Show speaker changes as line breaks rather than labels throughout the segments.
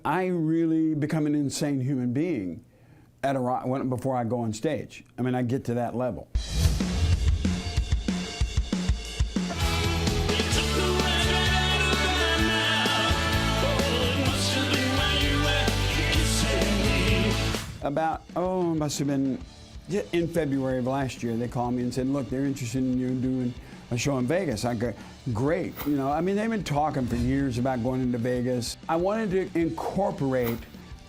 I really become an insane human being before I go on stage. I mean, I get to that level. Must have been in February of last year, they called me and said, look, they're interested in you doing a show in Vegas. I go, great. You know, I mean, they've been talking for years about going into Vegas. I wanted to incorporate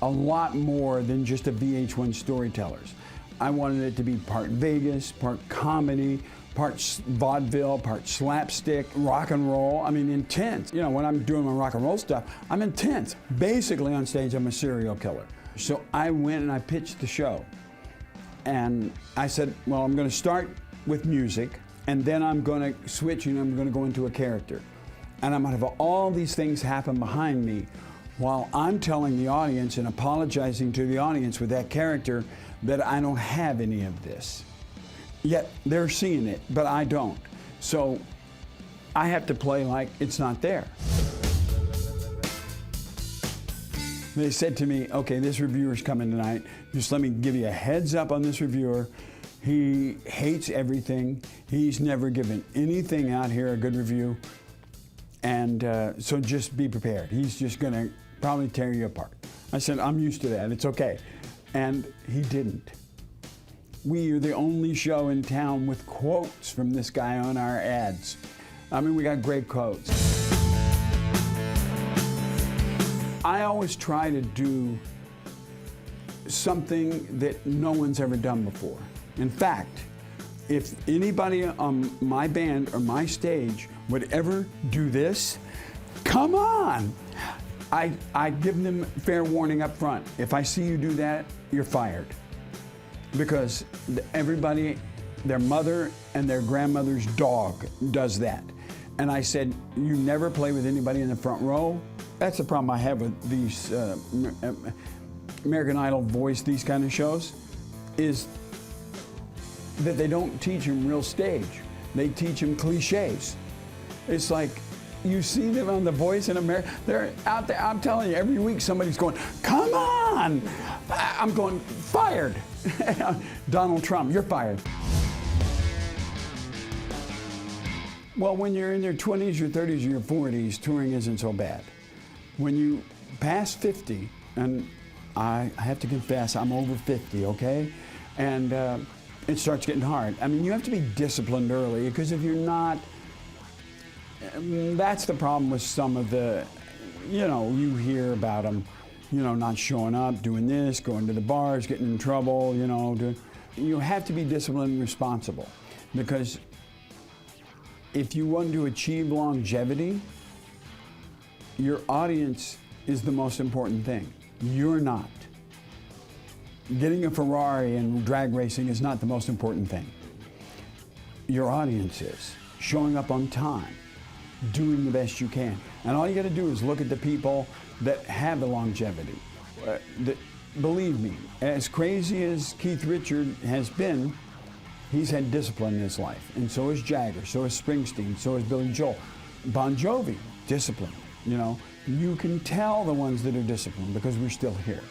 a lot more than just a VH1 Storytellers. I wanted it to be part Vegas, part comedy, part vaudeville, part slapstick, rock and roll. I mean, intense. You know, when I'm doing my rock and roll stuff, I'm intense. Basically, on stage, I'm a serial killer. So I went and I pitched the show. And I said, well, I'm going to start with music, and then I'm going to switch and I'm going to go into a character. And I'm going to have all these things happen behind me while I'm telling the audience and apologizing to the audience with that character that I don't have any of this. Yet they're seeing it, but I don't. So I have to play like it's not there. They said to me, okay, this reviewer's coming tonight. Just let me give you a heads up on this reviewer. He hates everything. He's never given anything out here a good review. And so just be prepared. He's just gonna probably tear you apart. I said, I'm used to that, it's okay. And he didn't. We are the only show in town with quotes from this guy on our ads. I mean, we got great quotes. I always try to do something that no one's ever done before. In fact, if anybody on my band or my stage would ever do this, come on! I give them fair warning up front. If I see you do that, you're fired. Because everybody, their mother and their grandmother's dog does that. And I said, you never play with anybody in the front row. That's the problem I have with these American Idol Voice, these kind of shows, is that they don't teach them real stage. They teach them cliches. It's like, you see them on The Voice in America, they're out there, I'm telling you, every week somebody's going, come on! I'm going, fired! Donald Trump, you're fired. Well, when you're in your 20s, your 30s, or your 40s, touring isn't so bad. When you pass 50, and I have to confess, I'm over 50, okay? And it starts getting hard. I mean, you have to be disciplined early, because if you're not, that's the problem with some of the, you know, you hear about them, you know, not showing up, doing this, going to the bars, getting in trouble, you know. You have to be disciplined and responsible, because if you want to achieve longevity, your audience is the most important thing. You're not. Getting a Ferrari and drag racing is not the most important thing. Your audience is. Showing up on time, doing the best you can. And all you gotta do is look at the people that have the longevity. Believe me, as crazy as Keith Richard has been, he's had discipline in his life. And so is Jagger, so is Springsteen, so is Billy Joel. Bon Jovi, discipline. You know, you can tell the ones that are disciplined because we're still here.